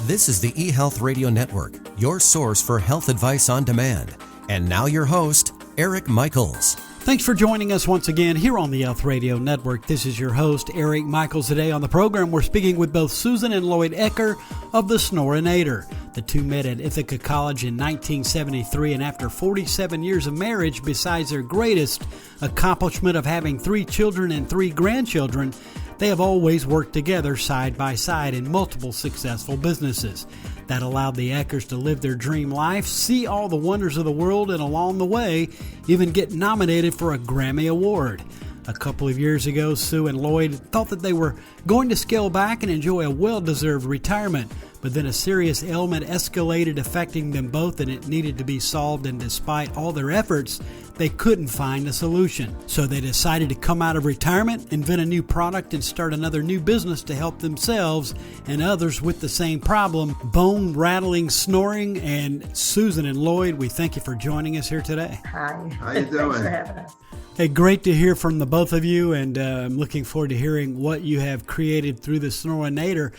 This is the eHealth Radio Network, your source for health advice on demand. And now your host, Eric Michaels. Thanks for joining us once again here on the eHealth Radio Network. This is your host, Eric Michaels. Today on the program, we're speaking with both Susan and Lloyd Ecker of the Snorinator. The two met at Ithaca College in 1973, and after 47 years of marriage, besides their greatest accomplishment of having 3 children and 3 grandchildren, they have always worked together side by side in multiple successful businesses. That allowed the Eckers to live their dream life, see all the wonders of the world, and along the way, even get nominated for a Grammy Award. A couple of years ago, Sue and Lloyd thought that they were going to scale back and enjoy a well-deserved retirement, but then a serious ailment escalated, affecting them both, and it needed to be solved, and despite all their efforts, they couldn't find a solution. So they decided to come out of retirement, invent a new product, and start another new business to help themselves and others with the same problem, bone-rattling snoring. And Susan and Lloyd, we thank you for joining us here today. Hi. How you doing? Thanks for having us. Hey, great to hear from the both of you, and I'm looking forward to hearing what you have created through the Snorinator.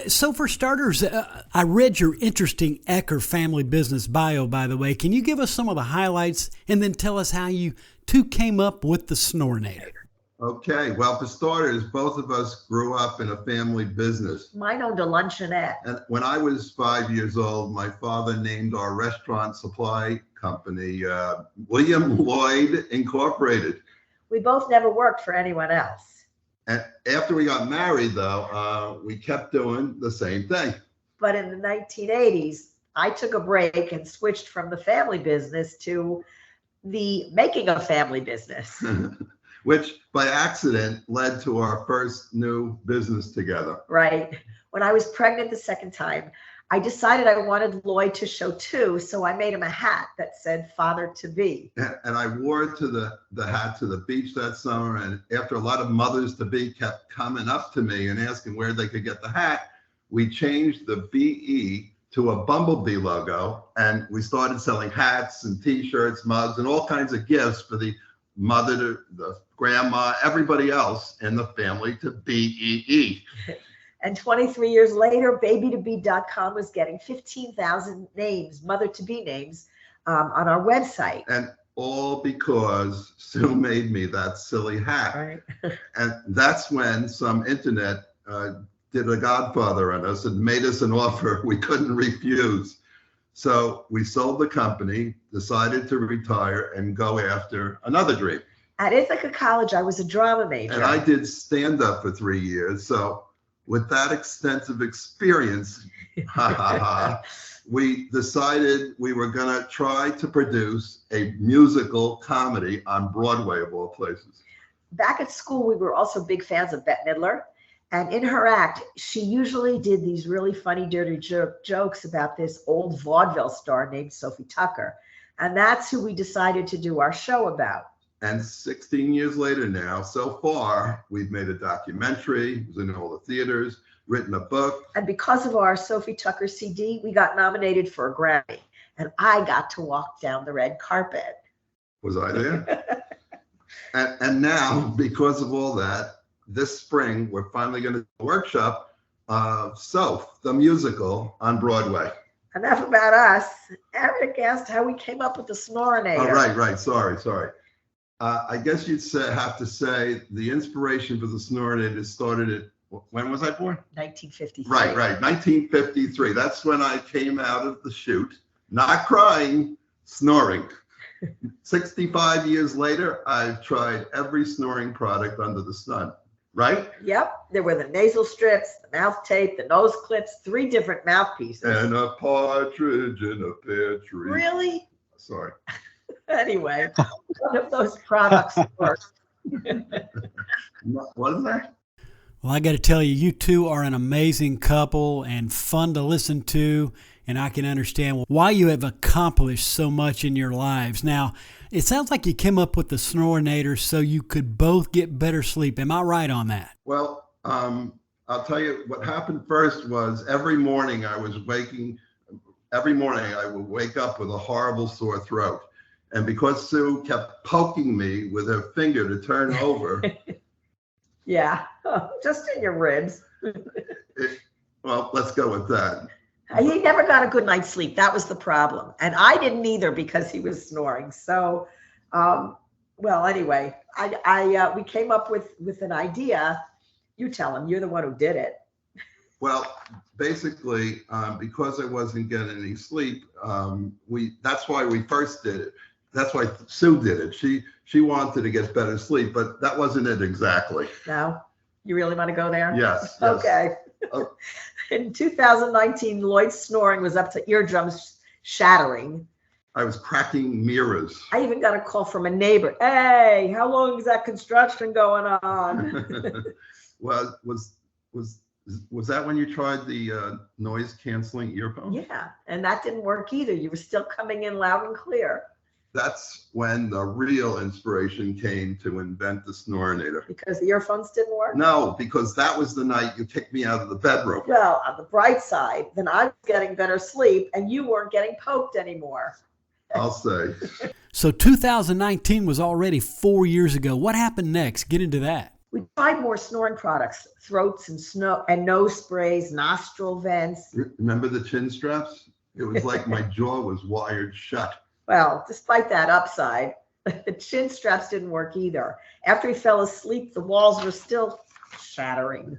So for starters, I read your interesting Ecker family business bio, by the way. Can you give us some of the highlights and then tell us how you two came up with the Snorinator? Okay, well, for starters, both of us grew up in a family business. Mine owned a luncheonette. And when I was 5 years old, my father named our restaurant supply company William Lloyd Incorporated. We both never worked for anyone else. And after we got married, though, we kept doing the same thing. But in the 1980s, I took a break and switched from the family business to the making a family business. Which by accident led to our first new business together. Right. When I was pregnant the second time, I decided I wanted Lloyd to show too, so I made him a hat that said father to be. And I wore it to the hat to the beach that summer. And after a lot of mothers to be kept coming up to me and asking where they could get the hat, we changed the BE to a bumblebee logo. And we started selling hats and t-shirts, mugs, and all kinds of gifts for the mother, the grandma, everybody else in the family to BEE. And 23 years later, baby2be.com was getting 15,000 names, mother-to-be names, on our website. And all because Sue made me that silly hat. Right. And that's when some internet did a godfather on us and made us an offer we couldn't refuse. So we sold the company, decided to retire and go after another dream. At Ithaca College, I was a drama major. And I did stand-up for 3 years. So with that extensive experience, we decided we were going to try to produce a musical comedy on Broadway, of all places. Back at school, we were also big fans of Bette Midler. And in her act, she usually did these really funny, dirty jokes about this old vaudeville star named Sophie Tucker. And that's who we decided to do our show about. And 16 years later now, so far, we've made a documentary, it was in all the theaters, written a book. And because of our Sophie Tucker CD, we got nominated for a Grammy. And I got to walk down the red carpet. Was I there? and now, because of all that, this spring, we're finally going to do a workshop of Soph, the musical, on Broadway. Enough about us. Eric asked how we came up with the Snorinator. Oh, right. Sorry. I guess you'd have to say the inspiration for the Snorinator started at, when was I born? 1953. Right, 1953. That's when I came out of the chute, not crying, snoring. 65 years later, I've tried every snoring product under the sun. Right? Yep. There were the nasal strips, the mouth tape, the nose clips, 3 different mouthpieces. And a partridge in a pear tree. Really? Sorry. Anyway, one of those products worked. What is that? Well, I got to tell you, you two are an amazing couple and fun to listen to, and I can understand why you have accomplished so much in your lives. Now, it sounds like you came up with the Snorinator so you could both get better sleep. Am I right on that? Well, I'll tell you what happened first was every morning I would wake up with a horrible sore throat. And because Sue kept poking me with her finger to turn over. Yeah, just in your ribs. Well, let's go with that. He never got a good night's sleep. That was the problem. And I didn't either because he was snoring. So, well, anyway, we came up with an idea. You tell him, you're the one who did it. Well, basically, because I wasn't getting any sleep, that's why we first did it. That's why Sue did it. She wanted to get better sleep, but that wasn't it exactly. No? You really want to go there? Yes. Okay. Oh. In 2019, Lloyd's snoring was up to eardrums shattering. I was cracking mirrors. I even got a call from a neighbor. Hey, how long is that construction going on? Well, was that when you tried the noise canceling earphone? Yeah, and that didn't work either. You were still coming in loud and clear. That's when the real inspiration came to invent the Snorinator. Because the earphones didn't work? No, because that was the night you kicked me out of the bedroom. Well, on the bright side, then I was getting better sleep and you weren't getting poked anymore. I'll say. So 2019 was already 4 years ago. What happened next? Get into that. We tried more snoring products, throats and nose sprays, nostril vents. Remember the chin straps? It was like my jaw was wired shut. Well, despite that upside, the chin straps didn't work either. After he fell asleep, the walls were still shattering.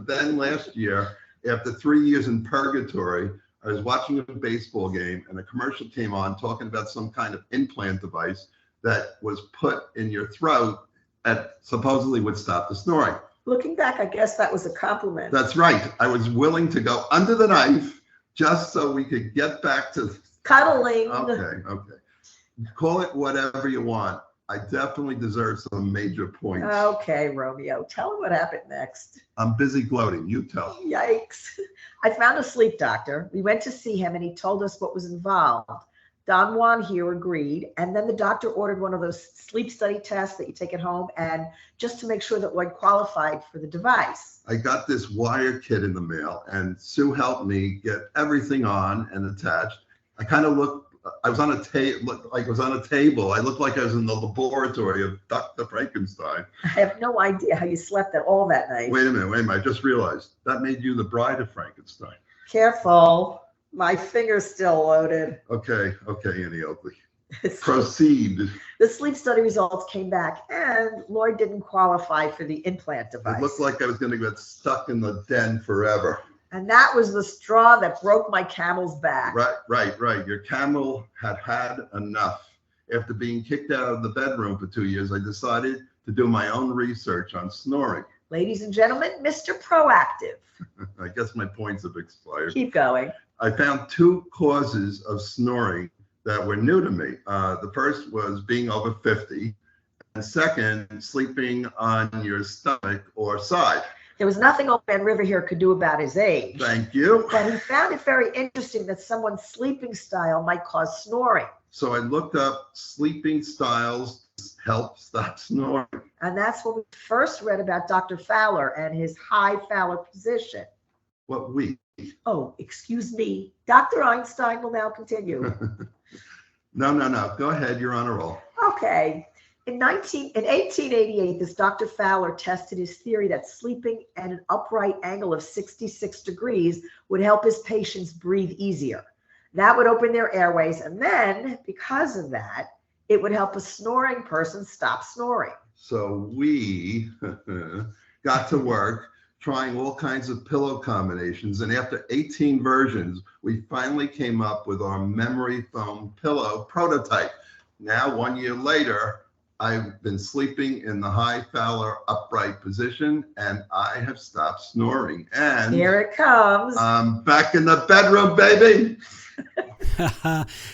Then last year, after 3 years in purgatory, I was watching a baseball game and a commercial came on talking about some kind of implant device that was put in your throat that supposedly would stop the snoring. Looking back, I guess that was a compliment. That's right. I was willing to go under the knife just so we could get back to cuddling. Okay. Call it whatever you want. I definitely deserve some major points. Okay, Romeo. Tell him what happened next. I'm busy gloating. You tell. Yikes. I found a sleep doctor. We went to see him and he told us what was involved. Don Juan here agreed. And then the doctor ordered one of those sleep study tests that you take at home and just to make sure that Lloyd qualified for the device. I got this wire kit in the mail and Sue helped me get everything on and attached. I kind of I was on a table. I looked like I was in the laboratory of Dr. Frankenstein. I have no idea how you slept at all that night. Wait a minute. I just realized that made you the bride of Frankenstein. Careful. My finger's still loaded. Okay, Annie Oakley. Proceed. The sleep study results came back and Lloyd didn't qualify for the implant device. It looked like I was going to get stuck in the den forever. And that was the straw that broke my camel's back. Right. Your camel had enough. After being kicked out of the bedroom for 2 years, I decided to do my own research on snoring. Ladies and gentlemen, Mr. Proactive. I guess my points have expired. Keep going. I found 2 causes of snoring that were new to me. The first was being over 50. And second, sleeping on your stomach or side. There was nothing old man River here could do about his age. Thank you. But he found it very interesting that someone's sleeping style might cause snoring. So I looked up sleeping styles to help stop snoring. And that's when we first read about Dr. Fowler and his high Fowler position. What we? Oh, excuse me. Dr. Einstein will now continue. No. Go ahead. You're on a roll. Okay. In 1888, this Dr. Fowler tested his theory that sleeping at an upright angle of 66 degrees would help his patients breathe easier. That would open their airways, and then, because of that, it would help a snoring person stop snoring. So we got to work trying all kinds of pillow combinations, and after 18 versions, we finally came up with our memory foam pillow prototype. Now, 1 year later, I've been sleeping in the high Fowler upright position and I have stopped snoring. And here it comes. I'm back in the bedroom, baby.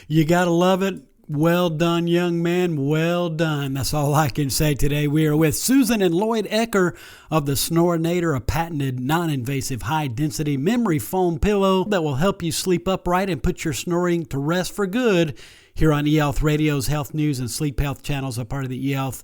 You got to love it. Well done, young man. Well done. That's all I can say today. We are with Susan and Lloyd Ecker of the Snorinator, a patented non-invasive high-density memory foam pillow that will help you sleep upright and put your snoring to rest for good. Here on eHealth Radio's Health News and Sleep Health channels, a part of the eHealth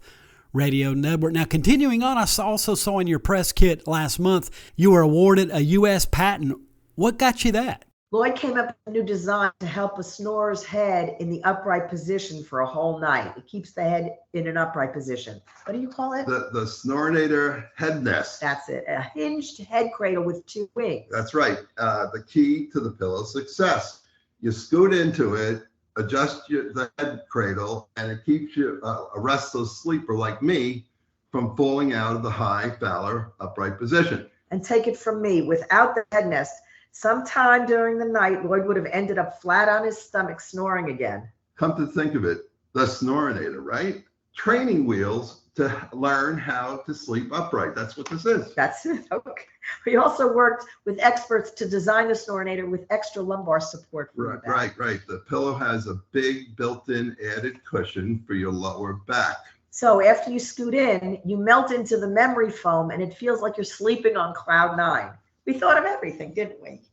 Radio Network. Now, continuing on, I also saw in your press kit last month, you were awarded a U.S. patent. What got you that? Lloyd came up with a new design to help a snorer's head in the upright position for a whole night. It keeps the head in an upright position. What do you call it? The Snorinator head nest. That's it. A hinged head cradle with 2 wings. That's right. The key to the pillow's success. You scoot into it, adjust the head cradle, and it keeps you a restless sleeper like me from falling out of the high Fowler upright position. And take it from me, without the head nest, sometime during the night, Lloyd would have ended up flat on his stomach snoring again. Come to think of it, the Snorinator, right? Training wheels to learn how to sleep upright. That's what this is. That's it. Okay. We also worked with experts to design the Snorinator with extra lumbar support for your back. Right. The pillow has a big built-in added cushion for your lower back. So after you scoot in, you melt into the memory foam and it feels like you're sleeping on cloud 9. We thought of everything, didn't we?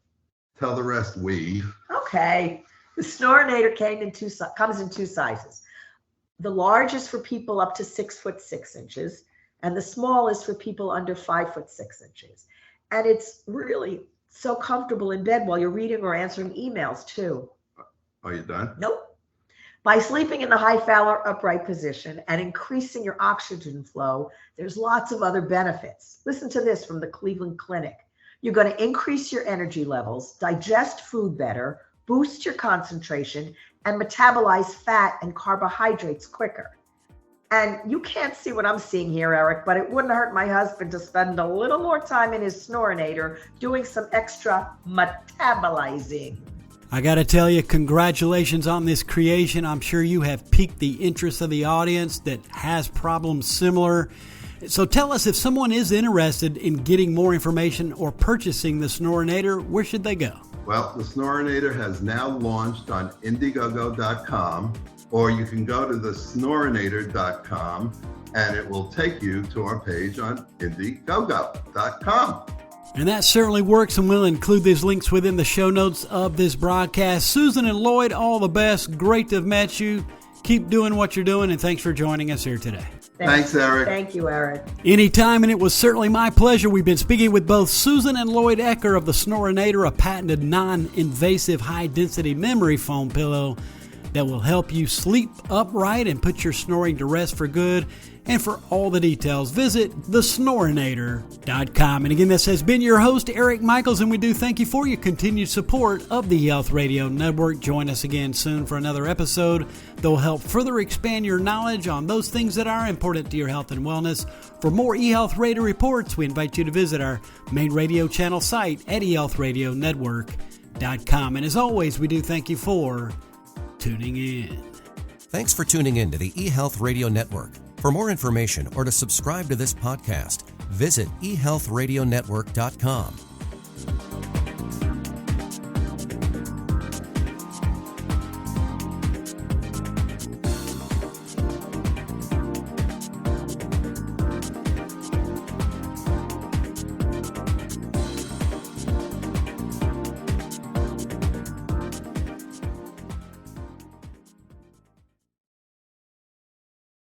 Tell the rest, we. Okay. The Snorinator comes in 2 sizes. The large is for people up to 6'6" and the small is for people under 5'6". And it's really so comfortable in bed while you're reading or answering emails too. Are you done? Nope. By sleeping in the high Fowler upright position and increasing your oxygen flow, there's lots of other benefits. Listen to this from the Cleveland Clinic. You're going to increase your energy levels, digest food better, boost your concentration, and metabolize fat and carbohydrates quicker. And you can't see what I'm seeing here, Eric, but it wouldn't hurt my husband to spend a little more time in his Snorinator doing some extra metabolizing. I got to tell you, congratulations on this creation. I'm sure you have piqued the interest of the audience that has problems similar. So tell us, if someone is interested in getting more information or purchasing the Snorinator, where should they go? Well, the Snorinator has now launched on Indiegogo.com, or you can go to the Snorinator.com and it will take you to our page on Indiegogo.com. And that certainly works, and we'll include these links within the show notes of this broadcast. Susan and Lloyd, all the best. Great to have met you. Keep doing what you're doing, and thanks for joining us here today. Thanks, Eric. Thank you, Eric. Anytime, and it was certainly my pleasure. We've been speaking with both Susan and Lloyd Ecker of the Snorinator, a patented non-invasive high-density memory foam pillow that will help you sleep upright and put your snoring to rest for good. And for all the details, visit thesnorinator.com. And again, this has been your host, Eric Michaels, and we do thank you for your continued support of the Health Radio Network. Join us again soon for another episode that will help further expand your knowledge on those things that are important to your health and wellness. For more eHealth Radio reports, we invite you to visit our main radio channel site at eHealthRadioNetwork.com. And as always, we do thank you for tuning in. Thanks for tuning in to the eHealth Radio Network. For more information or to subscribe to this podcast, visit eHealthRadioNetwork.com.